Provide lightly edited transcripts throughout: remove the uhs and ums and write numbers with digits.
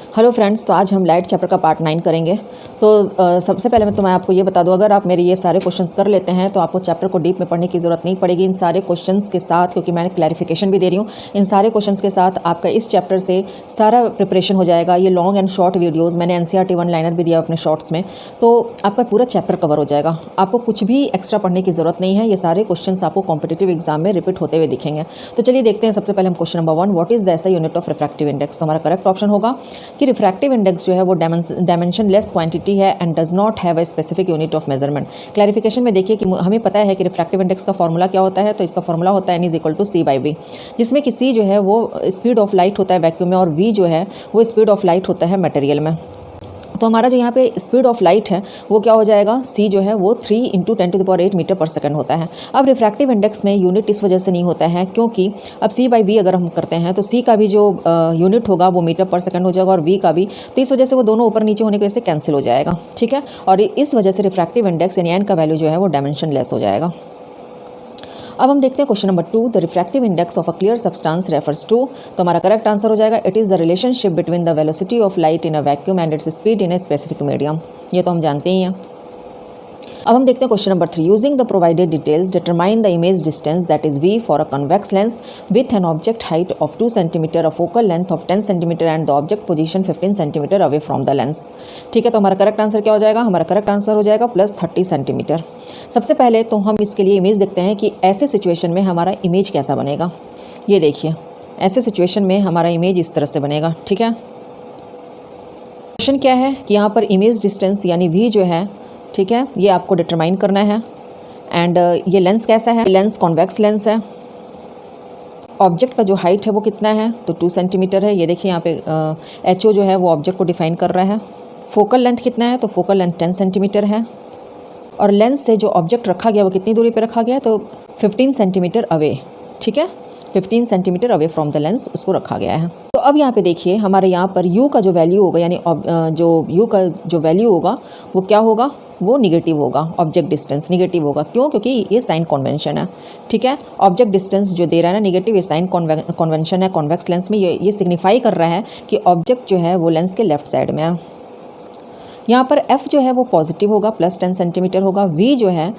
Hello friends, तो आज हम लाइट चैप्टर का पार्ट 9 करेंगे। तो सबसे पहले मैं आपको ये बता दूं, अगर आप मेरे ये सारे क्वेश्चंस कर लेते हैं तो आपको चैप्टर को डीप में पढ़ने की ज़रूरत नहीं पड़ेगी। इन सारे क्वेश्चंस के साथ, क्योंकि मैंने क्लैरिफिकेशन भी दे रही हूँ, इन सारे क्वेश्चंस के साथ आपका इस चैप्टर से सारा प्रिपरेशन हो जाएगा। ये लॉन्ग एंड शॉर्ट वीडियोज़ मैंने एनसीईआरटी वन लाइनर भी दिया अपने शॉर्ट्स में, तो आपका पूरा चैप्टर कवर हो जाएगा। आपको कुछ भी एक्स्ट्रा पढ़ने की ज़रूरत नहीं है। ये सारे क्वेश्चंस आपको कॉम्पिटिटिव एग्जाम में रिपीट होते हुए दिखेंगे। तो चलिए देखते हैं। सबसे पहले हम question number 1, what is the SI unit of refractive index. तो हमारा करेक्ट ऑप्शन होगा कि रिफ्रैक्टिव इंडेक्स जो है वो डायमेंशन लेस क्वांटिटी है and does not have a specific unit of measurement. Clarification में देखिए कि हमें पता है कि रिफ्रैक्टिव इंडेक्स का फॉर्मूला क्या होता है। तो इसका फॉर्मूला होता है N=C/V, जिसमें कि C जो है वो स्पीड ऑफ लाइट होता है वैक्यूम में और V जो है वो स्पीड ऑफ लाइट होता है मटेरियल में। तो हमारा जो यहाँ पे स्पीड ऑफ लाइट है वो क्या हो जाएगा, C जो है वो 3 × 10⁸ मीटर पर सेकंड होता है। अब रिफ्रैक्टिव इंडेक्स में यूनिट इस वजह से नहीं होता है क्योंकि अब C/V अगर हम करते हैं तो C का भी जो यूनिट होगा वो मीटर पर सेकंड हो जाएगा और V का भी, तो इस वजह से वो दोनों ऊपर नीचे होने की वजह से कैंसिल हो जाएगा। ठीक है, और इस वजह से रिफ्रैक्टिव इंडेक्स यानी N का वैल्यू जो है वो डायमेंशन लेस हो जाएगा। अब हम देखते हैं question number 2, the refractive index of a clear substance refers to. तो हमारा करेक्ट आंसर हो जाएगा it is the relationship between the velocity of light in a vacuum and its speed in a specific medium. ये तो हम जानते ही हैं। अब हम देखते हैं question number 3, using the provided details determine the image distance that is V for a convex lens with an object height of 2 centimetre, a focal length of 10 centimetre and the object position 15 centimetre away from the lens. ठीक है, तो हमारा correct answer क्या हो जाएगा, हमारा correct answer हो जाएगा +30 सेंटीमीटर। सबसे पहले तो हम इसके लिए इमेज देखते हैं कि ऐसे सिचुएशन में हमारा इमेज कैसा बनेगा। ये देखिए, ऐसे सिचुएशन में हमारा इमेज इस तरह से बनेगा। ठीक है, क्वेश्चन क्या है कि यहाँ पर इमेज डिस्टेंस यानी V जो है, ठीक है, ये आपको डिटरमाइन करना है। एंड ये लेंस कैसा है, लेंस कॉन्वेक्स लेंस है। ऑब्जेक्ट का जो हाइट है वो कितना है, तो 2 सेंटीमीटर है। ये देखिए यहाँ पे HO जो है वो ऑब्जेक्ट को डिफाइन कर रहा है। फोकल लेंथ कितना है, तो फोकल लेंथ 10 सेंटीमीटर है। और लेंस से जो ऑब्जेक्ट रखा गया वो कितनी दूरी पे रखा गया, तो 15 सेंटीमीटर अवे। ठीक है, 15 centimetre away from the lens उसको रखा गया है। तो अब यहाँ पे देखिए हमारे यहाँ पर U का जो वैल्यू होगा, यानी जो U का जो वैल्यू होगा वो क्या होगा, वो निगेटिव होगा। ऑब्जेक्ट डिस्टेंस निगेटिव होगा, क्यों, क्योंकि ये साइन कन्वेंशन है। ठीक है, ऑब्जेक्ट डिस्टेंस जो दे रहा है ना निगेटिव, ये साइन कन्वेंशन है कॉन्वेक्स लेंस में। ये सिग्निफाई कर रहा है कि ऑब्जेक्ट जो है वो लेंस के लेफ्ट साइड में है। यहाँ पर F जो है वो पॉजिटिव होगा, +10 सेंटीमीटर होगा। V जो है,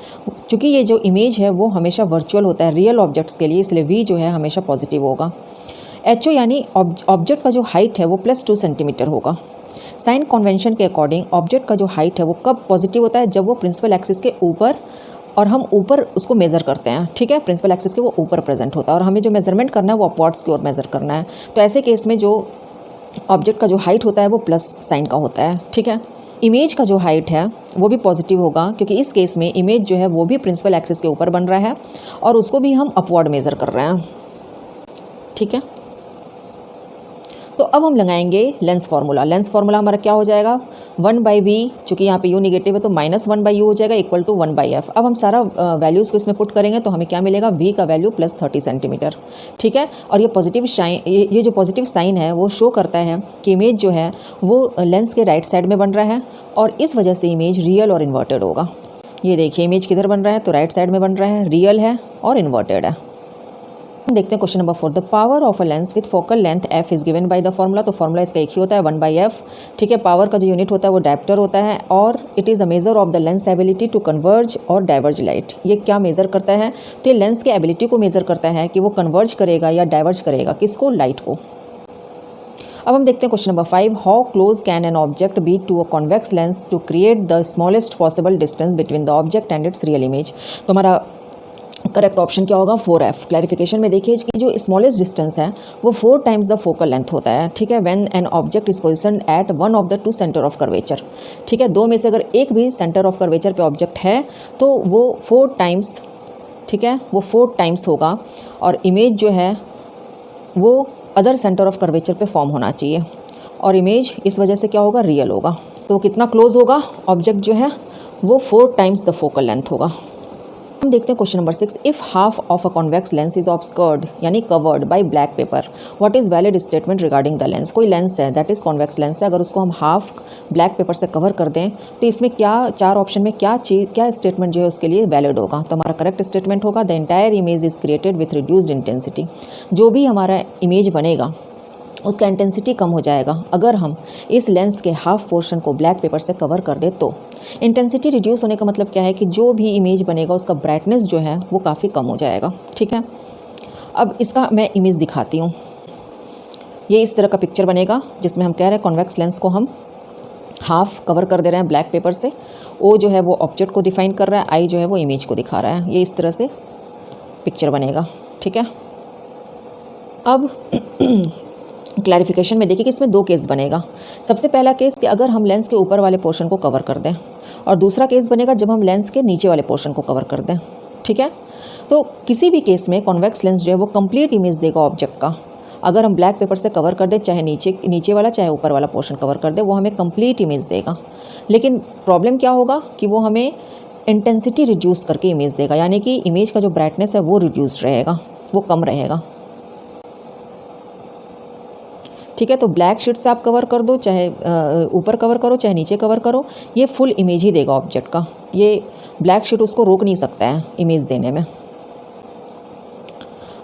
चूँकि ये जो इमेज है वो हमेशा वर्चुअल होता है रियल ऑब्जेक्ट्स के लिए, इसलिए V जो है हमेशा पॉजिटिव होगा। HO यानी ऑब्जेक्ट का जो हाइट है वो +2 सेंटीमीटर होगा। साइन कन्वेंशन के अकॉर्डिंग ऑब्जेक्ट का जो हाइट है वो कब पॉजिटिव होता है, जब वो प्रिंसिपल एक्सिस के ऊपर, और हम ऊपर उसको मेज़र करते हैं। ठीक है, प्रिंसिपल एक्सिस के वो ऊपर प्रेजेंट होता है और हमें जो मेजरमेंट करना है वो अपवर्ड्स की ओर मेज़र करना है। तो ऐसे केस में जो ऑब्जेक्ट का जो हाइट होता है वो प्लस साइन का होता है। ठीक है, इमेज का जो हाइट है वो भी पॉजिटिव होगा, क्योंकि इस केस में इमेज जो है वो भी प्रिंसिपल एक्सिस के ऊपर बन रहा है और उसको भी हम अपवर्ड मेज़र कर रहे हैं। ठीक है, तो अब हम लगाएंगे लेंस फार्मूला। लेंस फार्मूला हमारा क्या हो जाएगा, 1/V, चूँकि यहाँ पे U निगेटिव है तो -1/U हो जाएगा = 1/F। अब हम सारा वैल्यूज़ को इसमें पुट करेंगे तो हमें क्या मिलेगा, V का वैल्यू +30 सेंटीमीटर। ठीक है, और ये पॉजिटिव ये जो पॉजिटिव साइन है वो शो करता है कि इमेज जो है वो लेंस के राइट साइड में बन रहा है और इस वजह से इमेज रियल और इन्वर्टेड होगा। ये देखिए इमेज किधर बन रहा है, तो राइट साइड में बन रहा है, रियल है और इन्वर्टेड है। देखते हैं question number 4, the power of a lens with focal length F is given by the formula. तो फॉर्मूला इसका एक ही होता है, 1/F। ठीक है, पावर का जो यूनिट होता है वो डायप्टर होता है और it is a measure of the lens ability to converge और डाइवर्ज लाइट। ये क्या मेज़र करता है, तो ये लेंस के एबिलिटी को मेज़र करता है कि वो कन्वर्ज करेगा या डाइवर्ज करेगा, किसको, लाइट को। अब हम देखते हैं question number 5, how close can an object be to a convex lens to create the smallest possible distance between the object and its real image. तो हमारा करेक्ट ऑप्शन क्या होगा, 4F। क्लैरिफिकेशन में देखिए कि जो स्मॉलेस्ट डिस्टेंस है वो 4 टाइम्स द फोकल लेंथ होता है। ठीक है, when an object is positioned at one of the 2 centre of curvature. ठीक है, दो में से अगर एक भी सेंटर ऑफ कर्वेचर पे ऑब्जेक्ट है तो वो 4 टाइम्स, ठीक है, वो 4 टाइम्स होगा और इमेज जो है वो अदर सेंटर ऑफ कर्वेचर पे फॉर्म होना चाहिए और इमेज इस वजह से क्या होगा, रियल होगा। तो कितना क्लोज होगा ऑब्जेक्ट जो है, वो 4 टाइम्स द फोकल लेंथ होगा। हम देखते हैं question number 6, if half of a convex lens is obscured यानी covered by black paper, what is valid statement regarding the lens. कोई लेंस है दैट इज़ कॉन्वेक्स लेंस है, अगर उसको हम हाफ ब्लैक पेपर से कवर कर दें तो इसमें क्या, 4 ऑप्शन में क्या स्टेटमेंट जो है उसके लिए वैलिड होगा। तो हमारा करेक्ट स्टेटमेंट होगा, the entire image is created with reduced intensity. जो भी हमारा इमेज बनेगा उसका इंटेंसिटी कम हो जाएगा अगर हम इस लेंस के हाफ पोर्शन को ब्लैक पेपर से कवर कर दे तो। इंटेंसिटी रिड्यूस होने का मतलब क्या है कि जो भी इमेज बनेगा उसका ब्राइटनेस जो है वो काफ़ी कम हो जाएगा। ठीक है, अब इसका मैं इमेज दिखाती हूँ। ये इस तरह का पिक्चर बनेगा जिसमें हम कह रहे हैं कॉन्वेक्स लेंस को हम हाफ कवर कर दे रहे हैं ब्लैक पेपर से। ओ जो है वो ऑब्जेक्ट को डिफाइन कर रहा है, आई जो है वो इमेज को दिखा रहा है। ये इस तरह से पिक्चर बनेगा। ठीक है, अब क्लैरिफिकेशन में देखिए कि इसमें दो केस बनेगा। सबसे पहला केस कि अगर हम लेंस के ऊपर वाले पोर्शन को कवर कर दें, और दूसरा केस बनेगा जब हम लेंस के नीचे वाले पोर्शन को कवर कर दें। ठीक है, तो किसी भी केस में कॉन्वेक्स लेंस जो है वो कंप्लीट इमेज देगा ऑब्जेक्ट का। अगर हम ब्लैक पेपर से कवर कर दें, चाहे नीचे वाला चाहे ऊपर वाला पोर्शन कवर कर दे, वो हमें कंप्लीट इमेज देगा। लेकिन प्रॉब्लम क्या होगा कि वो हमें इंटेंसिटी रिड्यूस करके इमेज देगा, यानी कि इमेज का जो ब्राइटनेस है वो रिड्यूस रहेगा, वो कम रहेगा। ठीक है, तो ब्लैक शीट से आप कवर कर दो, चाहे ऊपर कवर करो चाहे नीचे कवर करो, ये फुल इमेज ही देगा ऑब्जेक्ट का। ये ब्लैक शीट उसको रोक नहीं सकता है इमेज देने में।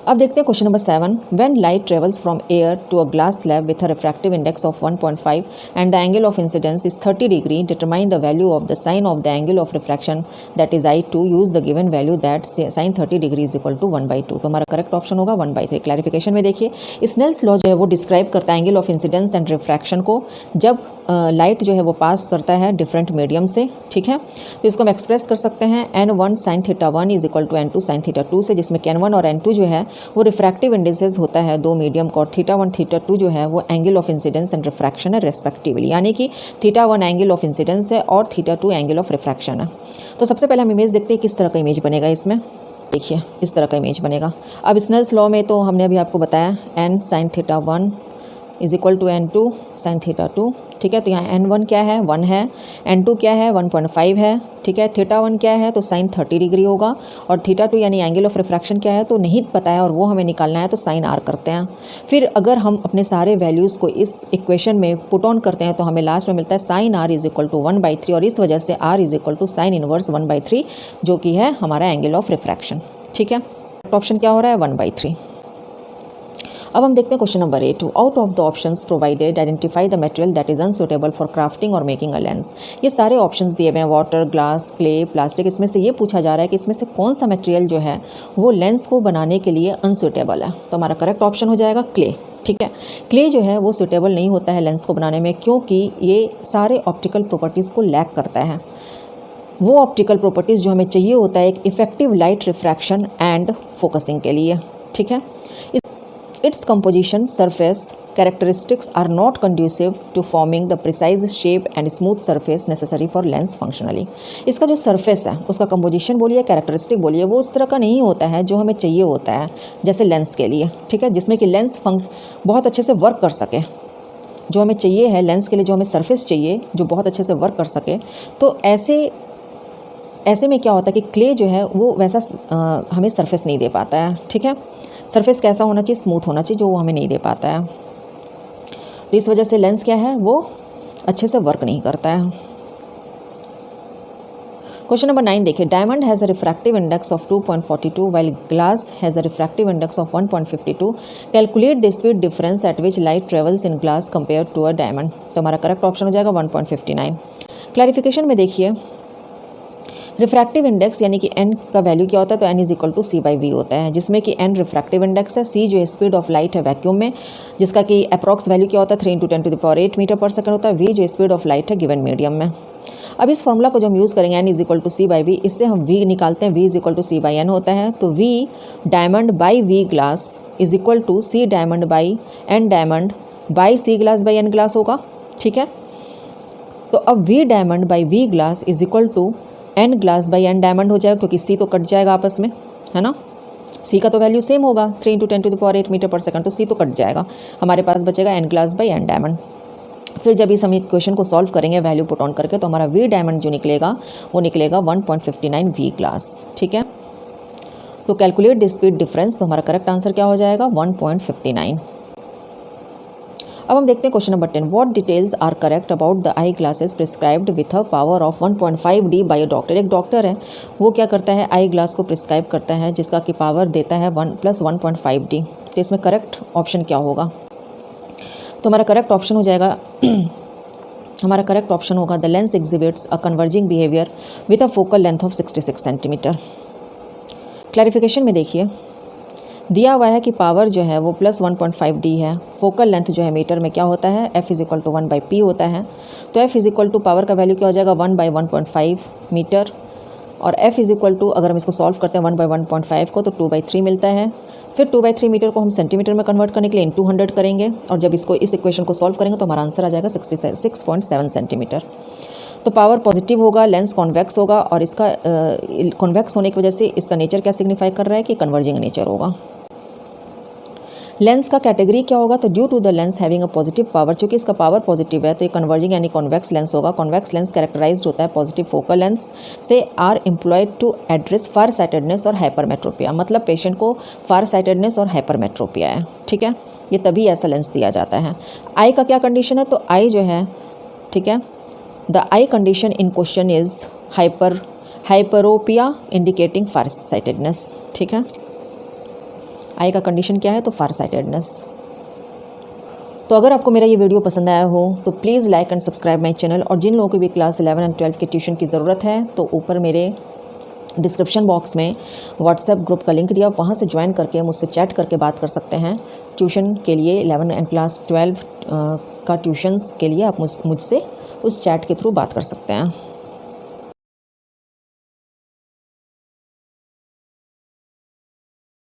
अब देखते हैं question number 7। When light travels from air to a glass slab with a refractive index of 1.5 and the angle of incidence is 30 degree, determine the value of the sine of the angle of refraction that is I2, use the given value that sine 30 degree is equal to 1/2। तो हमारा correct option होगा 1/3। Clarification में देखिए, Snell's law जो है वो describe करता है angle of incidence and refraction को जब लाइट जो है वो पास करता है डिफरेंट मीडियम से। ठीक है, तो इसको हम एक्सप्रेस कर सकते हैं n1 sin θ1 is equal to n2 sin θ2 से, जिसमें कि n1 और n2 जो है वो रिफ्रैक्टिव इंडिसेस होता है दो मीडियम का, और θ1 θ2 जो है वो angle of incidence and refraction है रेस्पेक्टिवली, यानी कि θ1 एंगल ऑफ इंसिडेंस है और θ2 एंगल ऑफ रिफ्रैक्शन है। तो सबसे पहले हम इमेज देखते हैं किस तरह का इमेज बनेगा इसमें। देखिए इस तरह का इमेज बनेगा। अब स्नेल्स लॉ में तो हमने अभी आपको बताया n sin θ1 is equal to n2 sin θ2। ठीक है, तो यहाँ n1 क्या है 1 है, n2 क्या है 1.5 है। ठीक है, θ1 क्या है तो sin 30 डिग्री होगा, और θ2 यानी एंगल ऑफ रिफ्रैक्शन क्या है तो नहीं पता है और वो हमें निकालना है, तो sin r करते हैं। फिर अगर हम अपने सारे वैल्यूज़ को इस इक्वेशन में पुट ऑन करते हैं तो हमें लास्ट में मिलता है sin r is equal to 1/3, और इस वजह से r is equal to sine inverse 1/3 जो कि है हमारा एंगल ऑफ रिफ्रैक्शन। ठीक है, ऑप्शन क्या हो रहा है 1/3। अब हम देखते हैं question number 8। Out of the options provided identify the material that is unsuitable for crafting और मेकिंग अ लेंस। ये सारे ऑप्शंस दिए हुए हैं, वाटर, ग्लास, क्ले, प्लास्टिक। इसमें से ये पूछा जा रहा है कि इसमें से कौन सा मटेरियल जो है वो लेंस को बनाने के लिए अनसुटेबल है। तो हमारा करेक्ट ऑप्शन हो जाएगा क्ले। ठीक है, क्ले जो है वो सुटेबल नहीं होता है लेंस को बनाने में, क्योंकि ये सारे ऑप्टिकल प्रॉपर्टीज़ को लैक करता है। वो ऑप्टिकल प्रॉपर्टीज़ जो हमें चाहिए होता है एक effective light refraction and focusing के लिए। ठीक है, its composition surface characteristics are not conducive to forming the precise shape and smooth surface necessary for lens functionally। इसका जो सरफेस है उसका कंपोजिशन बोलिए, कैरेक्टरिस्टिक बोलिए, वो उस तरह का नहीं होता है जो हमें चाहिए होता है जैसे लेंस के लिए। ठीक है, जिसमें कि लेंस बहुत अच्छे से वर्क कर सके। जो हमें चाहिए है लेंस के लिए, जो हमें सरफेस चाहिए जो बहुत अच्छे से वर्क कर सके, तो ऐसे में क्या होता है कि क्ले जो है वो वैसा हमें सरफेस नहीं दे पाता है। ठीक है, सरफेस कैसा होना चाहिए, स्मूथ होना चाहिए, जो वो हमें नहीं दे पाता है। तो इस वजह से लेंस क्या है वो अच्छे से वर्क नहीं करता है। क्वेश्चन नंबर 9 देखिए, diamond has a refractive index of 2.42 while glass has a refractive index of 1.52। Calculate the speed difference at which light travels in glass compare to a diamond. तो हमारा करेक्ट ऑप्शन हो जाएगा 1.59। Clarification में देखिए, refractive index यानी कि n का value क्या होता है तो n is equal to c/v होता है, जिसमें कि n रिफ्रैक्टिव इंडेक्स है, c जो है स्पीड ऑफ लाइट है वैक्यूम में, जिसका कि अप्रॉक्स वैल्यू क्या होता है 3 × 10⁸ मीटर पर सेकंड होता है, v जो स्पीड ऑफ लाइट है गिवन मीडियम में। अब इस फॉर्मूला को जो हम यूज़ करेंगे n is equal to c/v, इससे हम v निकालते हैं, v is equal to c/n होता है। तो v diamond by v glass is equal to c diamond by n diamond by c glass by n glass होगा। ठीक है, तो अब v diamond by v glass is equal to n glass by n diamond हो जाएगा, क्योंकि c तो cut जाएगा आपस में, है ना। c का तो वैल्यू सेम होगा 3 × 10⁸ मीटर पर सेकंड, तो c तो कट जाएगा, हमारे पास बचेगा n glass by n diamond. फिर जब इस हम इक्वेशन को सॉल्व करेंगे वैल्यू पुट ऑन करके, तो हमारा v डायमंड जो निकलेगा वो निकलेगा 1.59 v ग्लास। ठीक है, तो कैलकुलेट द स्पीड डिफरेंस, तो हमारा करेक्ट आंसर क्या हो जाएगा 1.59। अब हम देखते हैं question number 10। What details are correct about the eye glasses prescribed with a power of 1.5D by a doctor. एक डॉक्टर है वो क्या करता है आई ग्लास को प्रिस्क्राइब करता है जिसका कि पावर देता है 1 + 1.5D। तो इसमें करेक्ट ऑप्शन क्या होगा। तो हमारा करेक्ट ऑप्शन हो जाएगा हमारा करेक्ट ऑप्शन होगा the lens exhibits a converging behaviour with a focal length of 66 centimetre. Clarification में देखिए, दिया हुआ है कि पावर जो है वो +1.5D है, फोकल लेंथ जो है मीटर में क्या होता है F = 1/P होता है। तो F = पावर का वैल्यू क्या हो जाएगा 1/1.5 मीटर, और F = अगर हम इसको सॉल्व करते हैं 1/1.5 को तो 2/3 मिलता है। फिर 2/3 मीटर को हम सेंटीमीटर में कन्वर्ट करने के लिए into 100 करेंगे, और जब इस इक्वेशन को सॉल्व करेंगे तो हमारा आंसर आ जाएगा 66.7 सेंटीमीटर। तो पावर पॉजिटिव होगा, लेंस कॉन्वेक्स होगा, और इसका कॉन्वेक्स होने की वजह से इसका नेचर क्या सिग्निफाई कर रहा है कि कन्वर्जिंग नेचर होगा। लेंस का कैटेगरी क्या होगा, तो due to the lens having a positive power, चूँकि इसका पावर पॉजिटिव है तो ये कन्वर्जिंग यानी कॉन्वेक्स लेंस होगा। कॉन्वेक्स लेंस कैरेक्टराइज्ड होता है पॉजिटिव फोकल लेंस से, are employed to address far sightedness और हाइपरमेट्रोपिया, मतलब पेशेंट को फार साइटेडनेस और हाइपरमेट्रोपिया है, ठीक है, ये तभी ऐसा लेंस दिया जाता है। आई का क्या कंडीशन है, तो आई जो है, ठीक है, the I condition in question is hyperopia indicating far sightedness, ठीक है। आई का कंडीशन क्या है, तो फार साइटेडनेस। तो अगर आपको मेरा ये वीडियो पसंद आया हो तो please like and subscribe my channel, और जिन लोगों को भी क्लास 11 और 12 के ट्यूशन की ज़रूरत है तो ऊपर मेरे डिस्क्रिप्शन बॉक्स में व्हाट्सएप ग्रुप का लिंक दिया, वहाँ से ज्वाइन करके मुझसे चैट करके बात कर सकते हैं। ट्यूशन के लिए 11 एंड क्लास 12 का ट्यूशन्स के लिए आप मुझसे उस चैट के थ्रू बात कर सकते हैं।